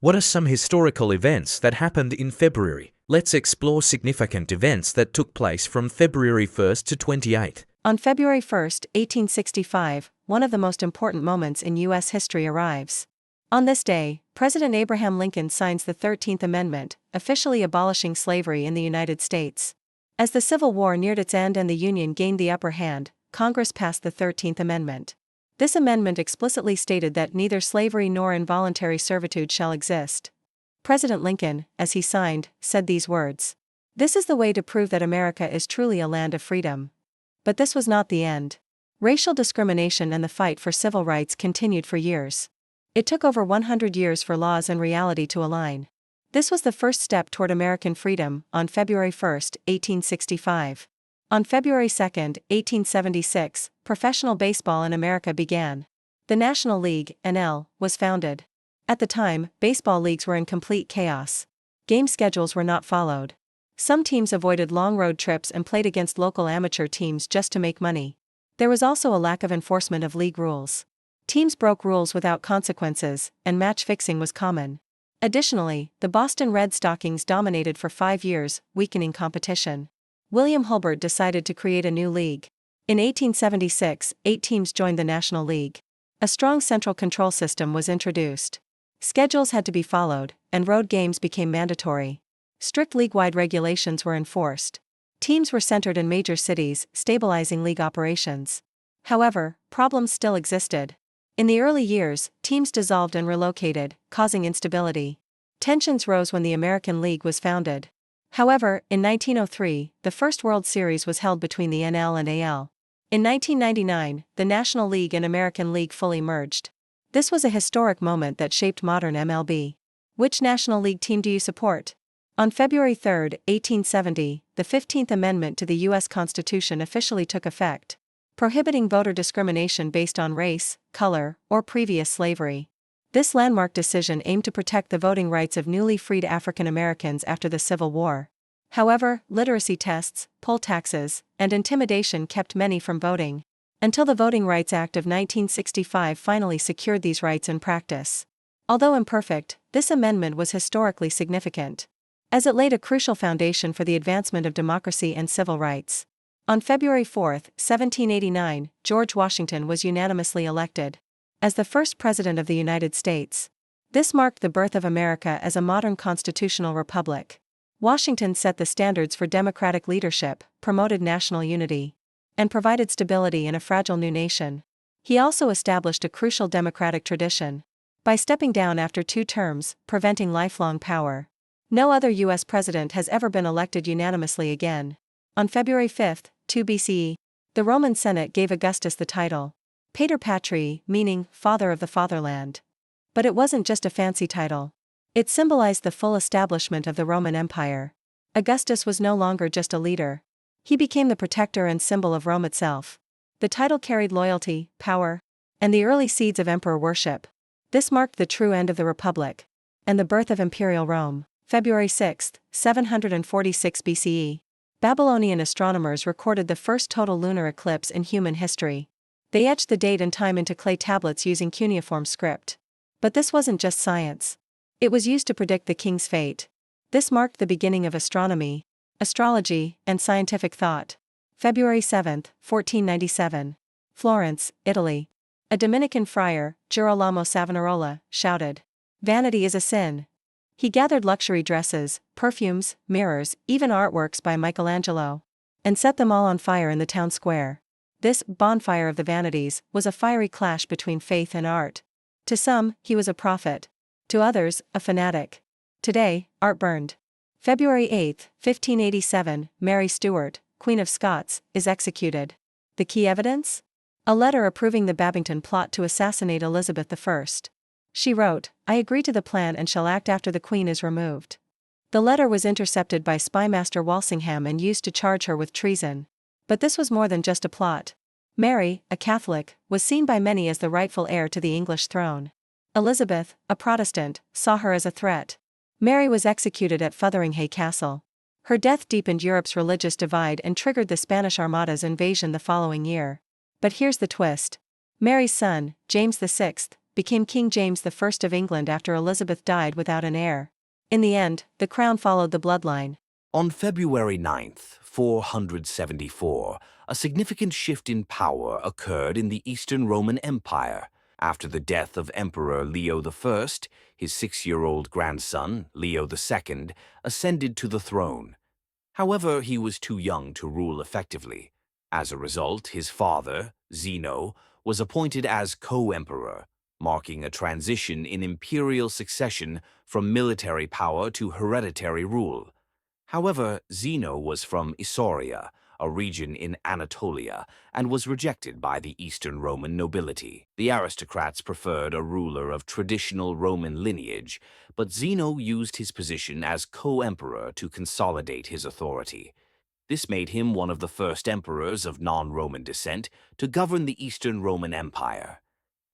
What are some historical events that happened in February? Let's explore significant events that took place from February 1st to 28th. On February 1, 1865, one of the most important moments in U.S. history arrives. On this day, President Abraham Lincoln signs the 13th Amendment, officially abolishing slavery in the United States. As the Civil War neared its end and the Union gained the upper hand, Congress passed the 13th Amendment. This amendment explicitly stated that neither slavery nor involuntary servitude shall exist. President Lincoln, as he signed, said these words: "This is the way to prove that America is truly a land of freedom." But this was not the end. Racial discrimination and the fight for civil rights continued for years. It took over 100 years for laws and reality to align. This was the first step toward American freedom. On February 1, 1865. On February 2, 1876, professional baseball in America began. The National League, NL, was founded. At the time, baseball leagues were in complete chaos. Game schedules were not followed. Some teams avoided long road trips and played against local amateur teams just to make money. There was also a lack of enforcement of league rules. Teams broke rules without consequences, and match fixing was common. Additionally, the Boston Red Stockings dominated for 5 years, weakening competition. William Hulbert decided to create a new league. In 1876, 8 teams joined the National League. A strong central control system was introduced. Schedules had to be followed, and road games became mandatory. Strict league-wide regulations were enforced. Teams were centered in major cities, stabilizing league operations. However, problems still existed. In the early years, teams dissolved and relocated, causing instability. Tensions rose when the American League was founded. However, in 1903, the first World Series was held between the NL and AL. In 1999, the National League and American League fully merged. This was a historic moment that shaped modern MLB. Which National League team do you support? On February 3, 1870, the 15th Amendment to the U.S. Constitution officially took effect, prohibiting voter discrimination based on race, color, or previous slavery. This landmark decision aimed to protect the voting rights of newly freed African Americans after the Civil War. However, literacy tests, poll taxes, and intimidation kept many from voting, until the Voting Rights Act of 1965 finally secured these rights in practice. Although imperfect, this amendment was historically significant, as it laid a crucial foundation for the advancement of democracy and civil rights. On February 4, 1789, George Washington was unanimously elected as the first President of the United States. This marked the birth of America as a modern constitutional republic. Washington set the standards for democratic leadership, promoted national unity, and provided stability in a fragile new nation. He also established a crucial democratic tradition by stepping down after 2 terms, preventing lifelong power. No other U.S. president has ever been elected unanimously again. On February 5, 2 BCE, the Roman Senate gave Augustus the title Pater Patriae, meaning father of the fatherland. But it wasn't just a fancy title. It symbolized the full establishment of the Roman Empire. Augustus was no longer just a leader. He became the protector and symbol of Rome itself. The title carried loyalty, power, and the early seeds of emperor worship. This marked the true end of the Republic and the birth of Imperial Rome. February 6, 746 BCE. Babylonian astronomers recorded the first total lunar eclipse in human history. They etched the date and time into clay tablets using cuneiform script. But this wasn't just science. It was used to predict the king's fate. This marked the beginning of astronomy, astrology, and scientific thought. February 7, 1497. Florence, Italy. A Dominican friar, Girolamo Savonarola, shouted, "Vanity is a sin." He gathered luxury dresses, perfumes, mirrors, even artworks by Michelangelo, and set them all on fire in the town square. This bonfire of the vanities was a fiery clash between faith and art. To some, he was a prophet. To others, a fanatic. Today, art burned. February 8, 1587, Mary Stuart, Queen of Scots, is executed. The key evidence? A letter approving the Babington plot to assassinate Elizabeth I. She wrote, "I agree to the plan and shall act after the Queen is removed." The letter was intercepted by spymaster Walsingham and used to charge her with treason. But this was more than just a plot. Mary, a Catholic, was seen by many as the rightful heir to the English throne. Elizabeth, a Protestant, saw her as a threat. Mary was executed at Fotheringhay Castle. Her death deepened Europe's religious divide and triggered the Spanish Armada's invasion the following year. But here's the twist. Mary's son, James VI, became King James I of England after Elizabeth died without an heir. In the end, the crown followed the bloodline. On February 9th, 474, a significant shift in power occurred in the Eastern Roman Empire. After the death of Emperor Leo I, his 6-year-old grandson, Leo II, ascended to the throne. However, he was too young to rule effectively. As a result, his father, Zeno, was appointed as co-emperor, marking a transition in imperial succession from military power to hereditary rule. However, Zeno was from Isauria, a region in Anatolia, and was rejected by the Eastern Roman nobility. The aristocrats preferred a ruler of traditional Roman lineage, but Zeno used his position as co-emperor to consolidate his authority. This made him one of the first emperors of non-Roman descent to govern the Eastern Roman Empire.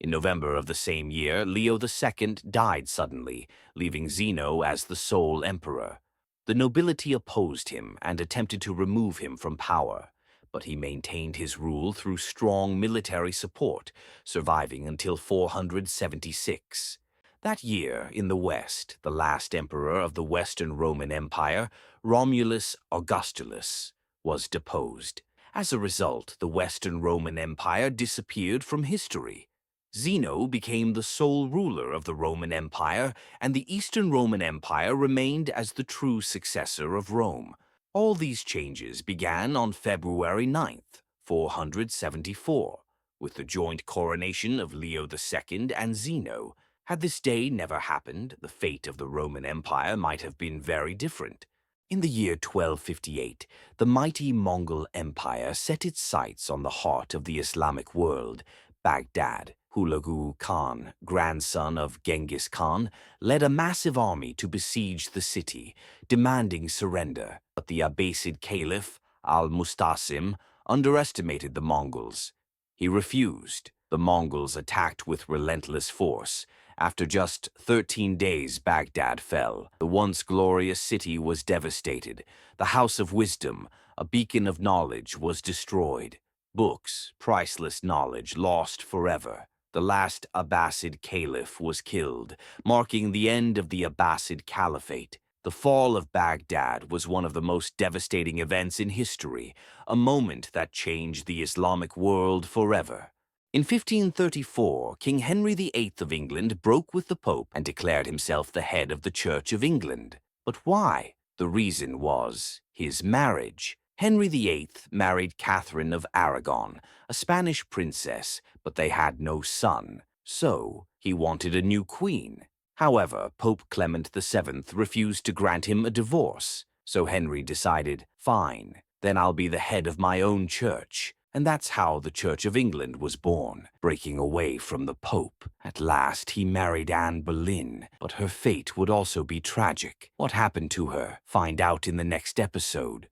In November of the same year, Leo II died suddenly, leaving Zeno as the sole emperor. The nobility opposed him and attempted to remove him from power, but he maintained his rule through strong military support, surviving until 476. That year, in the West, the last emperor of the Western Roman Empire, Romulus Augustulus, was deposed. As a result, the Western Roman Empire disappeared from history. Zeno became the sole ruler of the Roman Empire, and the Eastern Roman Empire remained as the true successor of Rome. All these changes began on February 9th, 474, with the joint coronation of Leo II and Zeno. Had this day never happened, the fate of the Roman Empire might have been very different. In the year 1258, the mighty Mongol Empire set its sights on the heart of the Islamic world, Baghdad. Hulagu Khan, grandson of Genghis Khan, led a massive army to besiege the city, demanding surrender. But the Abbasid Caliph, al-Mustasim, underestimated the Mongols. He refused. The Mongols attacked with relentless force. After just 13 days, Baghdad fell. The once glorious city was devastated. The House of Wisdom, a beacon of knowledge, was destroyed. Books, priceless knowledge, lost forever. The last Abbasid Caliph was killed, marking the end of the Abbasid Caliphate. The fall of Baghdad was one of the most devastating events in history, a moment that changed the Islamic world forever. In 1534, King Henry VIII of England broke with the Pope and declared himself the head of the Church of England. But why? The reason was his marriage. Henry VIII married Catherine of Aragon, a Spanish princess, but they had no son, so he wanted a new queen. However, Pope Clement VII refused to grant him a divorce, so Henry decided, fine, then I'll be the head of my own church. And that's how the Church of England was born, breaking away from the Pope. At last, he married Anne Boleyn, but her fate would also be tragic. What happened to her? Find out in the next episode.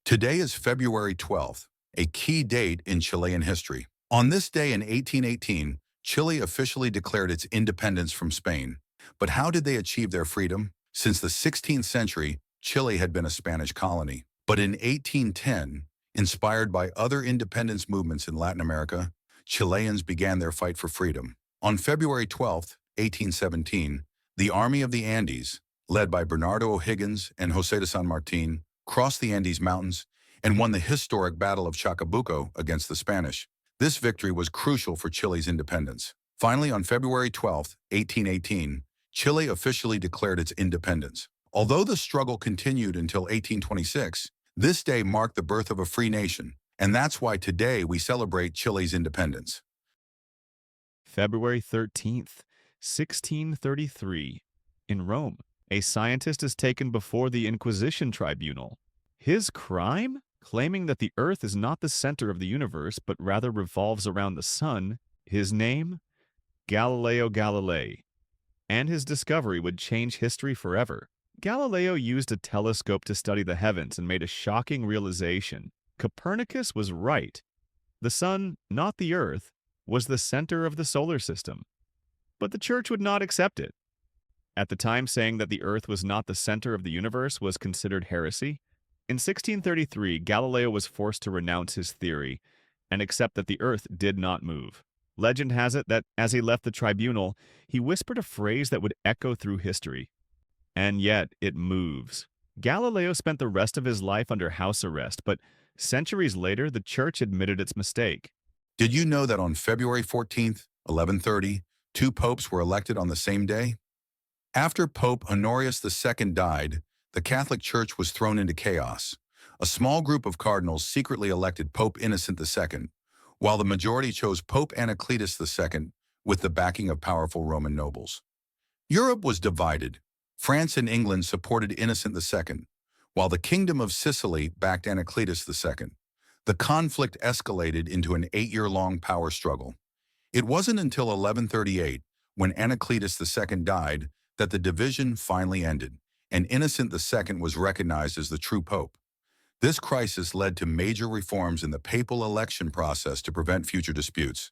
Today is February 12th, a key date in Chilean history. On this day in 1818, Chile officially declared its independence from Spain. But how did they achieve their freedom? Since the 16th century, Chile had been a Spanish colony. But in 1810, inspired by other independence movements in Latin America, Chileans began their fight for freedom. On February 12th, 1817, the Army of the Andes, led by Bernardo O'Higgins and José de San Martín, crossed the Andes Mountains and won the historic Battle of Chacabuco against the Spanish. This victory was crucial for Chile's independence. Finally, on February 12, 1818, Chile officially declared its independence. Although the struggle continued until 1826, this day marked the birth of a free nation, and that's why today we celebrate Chile's independence. February 13th, 1633. In Rome, a scientist is taken before the Inquisition tribunal. His crime? Claiming that the Earth is not the center of the universe, but rather revolves around the sun. His name? Galileo Galilei. And his discovery would change history forever. Galileo used a telescope to study the heavens and made a shocking realization. Copernicus was right. The sun, not the Earth, was the center of the solar system. But the Church would not accept it. At the time, saying that the Earth was not the center of the universe was considered heresy. In 1633, Galileo was forced to renounce his theory and accept that the Earth did not move. Legend has it that as he left the tribunal, he whispered a phrase that would echo through history. And yet, it moves. Galileo spent the rest of his life under house arrest, but centuries later, the church admitted its mistake. Did you know that on February 14th, 1130, two popes were elected on the same day? After Pope Honorius II died, the Catholic Church was thrown into chaos. A small group of cardinals secretly elected Pope Innocent II, while the majority chose Pope Anacletus II with the backing of powerful Roman nobles. Europe was divided. France and England supported Innocent II, while the Kingdom of Sicily backed Anacletus II. The conflict escalated into an 8-year-long power struggle. It wasn't until 1138, when Anacletus II died, that the division finally ended, and Innocent II was recognized as the true pope. This crisis led to major reforms in the papal election process to prevent future disputes.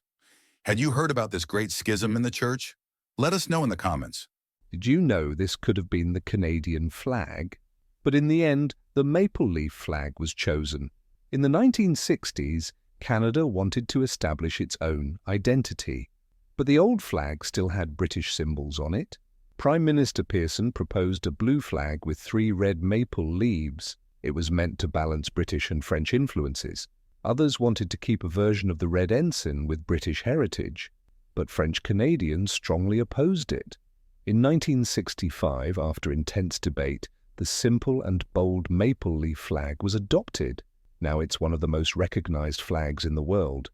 Had you heard about this great schism in the church? Let us know in the comments. Did you know this could have been the Canadian flag? But in the end, the maple leaf flag was chosen. In the 1960s, Canada wanted to establish its own identity. But the old flag still had British symbols on it. Prime Minister Pearson proposed a blue flag with 3 red maple leaves. It was meant to balance British and French influences. Others wanted to keep a version of the red ensign with British heritage, but French Canadians strongly opposed it. In 1965, after intense debate, the simple and bold maple leaf flag was adopted. Now it's one of the most recognized flags in the world.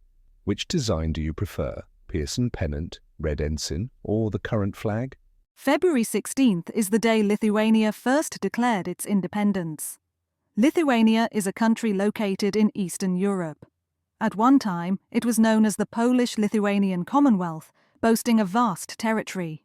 Which design do you prefer? Pearson pennant, red ensign, or the current flag? February 16th is the day Lithuania first declared its independence. Lithuania is a country located in Eastern Europe. At one time, it was known as the Polish-Lithuanian Commonwealth, boasting a vast territory.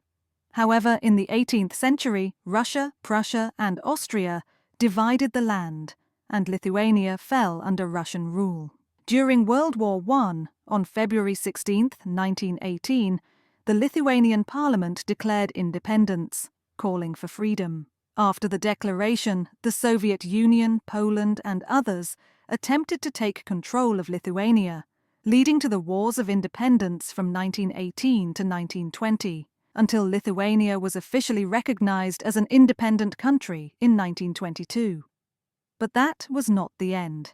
However, in the 18th century, Russia, Prussia, and Austria divided the land, and Lithuania fell under Russian rule. During World War I, on February 16, 1918, the Lithuanian parliament declared independence, calling for freedom. After the declaration, the Soviet Union, Poland, and others attempted to take control of Lithuania, leading to the Wars of Independence from 1918 to 1920, until Lithuania was officially recognized as an independent country in 1922. But that was not the end.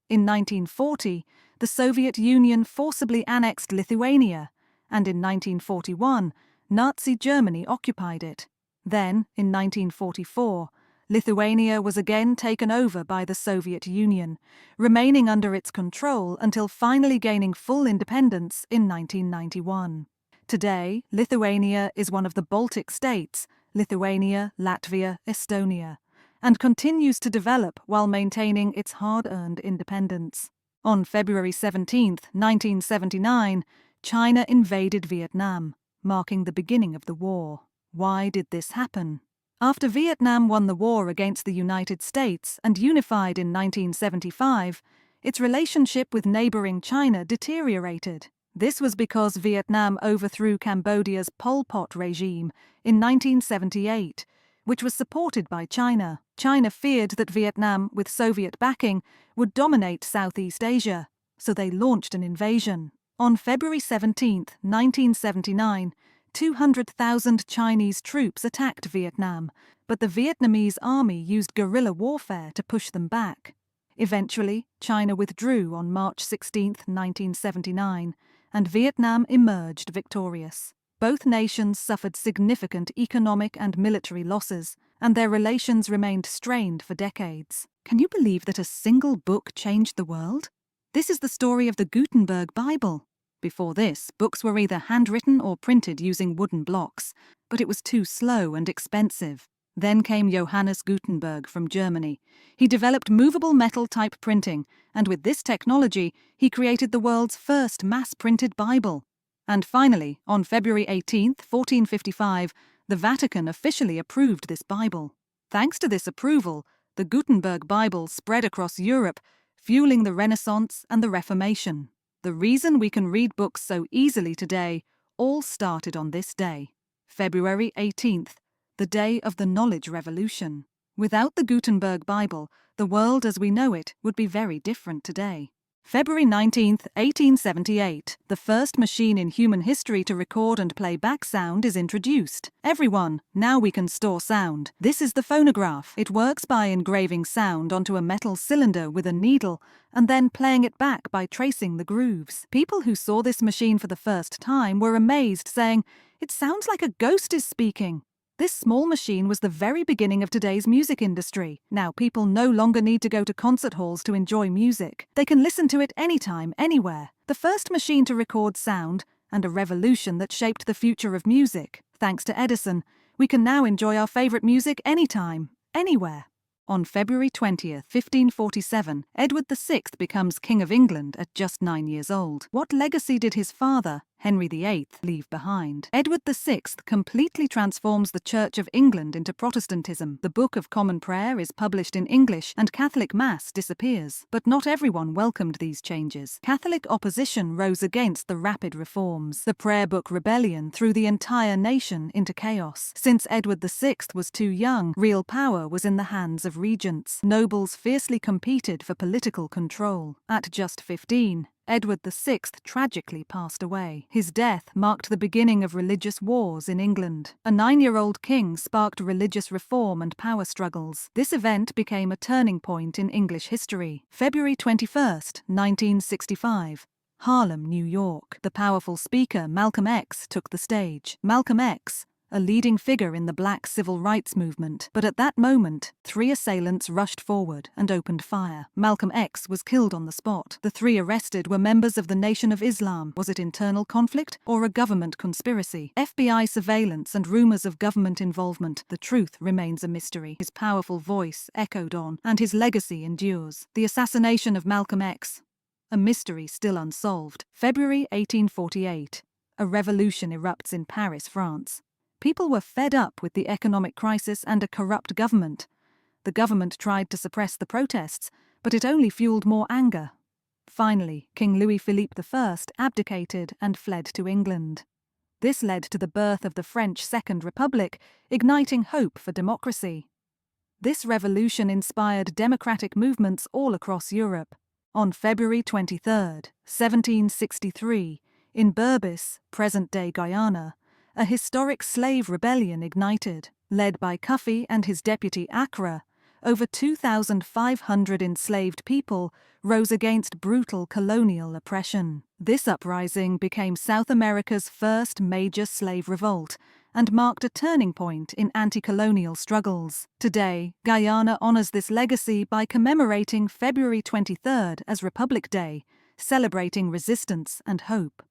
In 1940, the Soviet Union forcibly annexed Lithuania, and in 1941, Nazi Germany occupied it. Then, in 1944, Lithuania was again taken over by the Soviet Union, remaining under its control until finally gaining full independence in 1991. Today, Lithuania is one of the Baltic states, Lithuania, Latvia, Estonia, and continues to develop while maintaining its hard-earned independence. On February 17, 1979, China invaded Vietnam, marking the beginning of the war. Why did this happen? After Vietnam won the war against the United States and unified in 1975, its relationship with neighboring China deteriorated. This was because Vietnam overthrew Cambodia's Pol Pot regime in 1978, which was supported by China. China feared that Vietnam, with Soviet backing, would dominate Southeast Asia, so they launched an invasion. On February 17, 1979, 200,000 Chinese troops attacked Vietnam, but the Vietnamese army used guerrilla warfare to push them back. Eventually, China withdrew on March 16, 1979, and Vietnam emerged victorious. Both nations suffered significant economic and military losses, and their relations remained strained for decades. Can you believe that a single book changed the world? This is the story of the Gutenberg Bible. Before this, books were either handwritten or printed using wooden blocks, but it was too slow and expensive. Then came Johannes Gutenberg from Germany. He developed movable metal type printing, and with this technology, he created the world's first mass-printed Bible. And finally, on February 18, 1455, the Vatican officially approved this Bible. Thanks to this approval, the Gutenberg Bible spread across Europe, fueling the Renaissance and the Reformation. The reason we can read books so easily today all started on this day, February 18th, the day of the knowledge revolution. Without the Gutenberg Bible, the world as we know it would be very different today. February 19, 1878, the first machine in human history to record and play back sound is introduced. Everyone, now we can store sound. This is the phonograph. It works by engraving sound onto a metal cylinder with a needle and then playing it back by tracing the grooves. People who saw this machine for the first time were amazed, saying, "It sounds like a ghost is speaking." This small machine was the very beginning of today's music industry. Now people no longer need to go to concert halls to enjoy music. They can listen to it anytime, anywhere. The first machine to record sound, and a revolution that shaped the future of music. Thanks to Edison, we can now enjoy our favorite music anytime, anywhere. On February 20th, 1547, Edward VI becomes King of England at just 9 years old. What legacy did his father, Henry VIII, leave behind? Edward VI completely transforms the Church of England into Protestantism. The Book of Common Prayer is published in English and Catholic Mass disappears. But not everyone welcomed these changes. Catholic opposition rose against the rapid reforms. The Prayer Book Rebellion threw the entire nation into chaos. Since Edward VI was too young, real power was in the hands of regents. Nobles fiercely competed for political control. At just 15, Edward VI tragically passed away. His death marked the beginning of religious wars in England. A 9-year-old king sparked religious reform and power struggles. This event became a turning point in English history. February 21st, 1965. Harlem, New York. The powerful speaker Malcolm X took the stage. Malcolm X, a leading figure in the Black civil rights movement. But at that moment, 3 assailants rushed forward and opened fire. Malcolm X was killed on the spot. The 3 arrested were members of the Nation of Islam. Was it internal conflict or a government conspiracy? FBI surveillance and rumors of government involvement. The truth remains a mystery. His powerful voice echoed on, and his legacy endures. The assassination of Malcolm X, a mystery still unsolved. February 1848. A revolution erupts in Paris, France. People were fed up with the economic crisis and a corrupt government. The government tried to suppress the protests, but it only fueled more anger. Finally, King Louis-Philippe I abdicated and fled to England. This led to the birth of the French Second Republic, igniting hope for democracy. This revolution inspired democratic movements all across Europe. On February 23, 1763, in Berbice, present-day Guyana, a historic slave rebellion ignited. Led by Cuffy and his deputy Accra, over 2,500 enslaved people rose against brutal colonial oppression. This uprising became South America's first major slave revolt and marked a turning point in anti-colonial struggles. Today, Guyana honors this legacy by commemorating February 23rd as Republic Day, celebrating resistance and hope.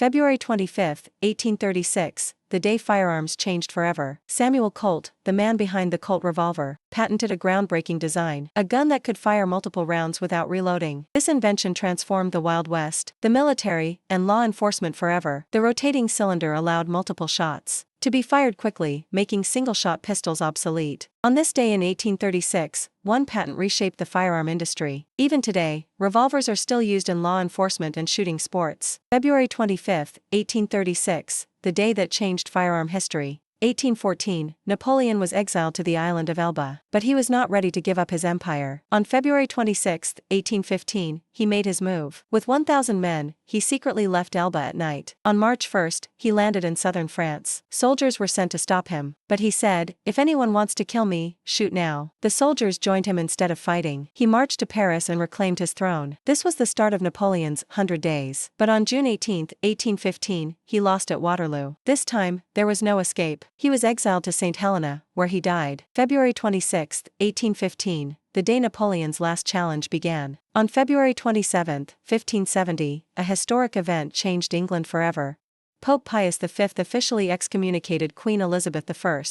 February 25, 1836, the day firearms changed forever. Samuel Colt, the man behind the Colt revolver, patented a groundbreaking design, a gun that could fire multiple rounds without reloading. This invention transformed the Wild West, the military, and law enforcement forever. The rotating cylinder allowed multiple shots to be fired quickly, making single-shot pistols obsolete. On this day in 1836, one patent reshaped the firearm industry. Even today, revolvers are still used in law enforcement and shooting sports. February 25, 1836, the day that changed firearm history. 1814, Napoleon was exiled to the island of Elba, but he was not ready to give up his empire. On February 26, 1815, he made his move. With 1,000 men, he secretly left Elba at night. On March 1, he landed in southern France. Soldiers were sent to stop him, but he said, "If anyone wants to kill me, shoot now." The soldiers joined him instead of fighting. He marched to Paris and reclaimed his throne. This was the start of Napoleon's 100 Days. But on June 18, 1815, he lost at Waterloo. This time, there was no escape. He was exiled to St. Helena, where he died. February 26, 1815, the day Napoleon's last challenge began. On February 27, 1570, a historic event changed England forever. Pope Pius V officially excommunicated Queen Elizabeth I.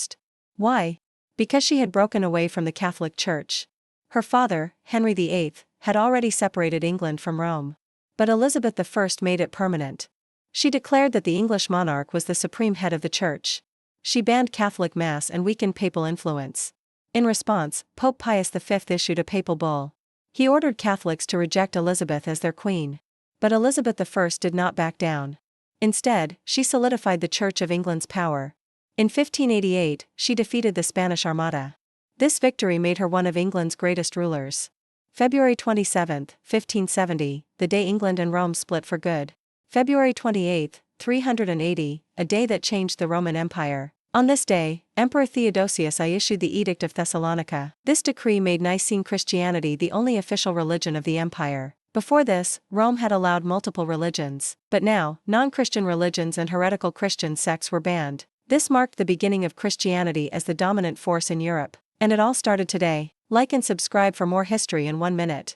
Why? Because she had broken away from the Catholic Church. Her father, Henry VIII, had already separated England from Rome. But Elizabeth I made it permanent. She declared that the English monarch was the supreme head of the Church. She banned Catholic Mass and weakened papal influence. In response, Pope Pius V issued a papal bull. He ordered Catholics to reject Elizabeth as their queen. But Elizabeth I did not back down. Instead, she solidified the Church of England's power. In 1588, she defeated the Spanish Armada. This victory made her one of England's greatest rulers. February 27, 1570, the day England and Rome split for good. February 28, 380, a day that changed the Roman Empire. On this day, Emperor Theodosius I issued the Edict of Thessalonica. This decree made Nicene Christianity the only official religion of the empire. Before this, Rome had allowed multiple religions, but now, non-Christian religions and heretical Christian sects were banned. This marked the beginning of Christianity as the dominant force in Europe. And it all started today. Like and subscribe for more history in 1 minute.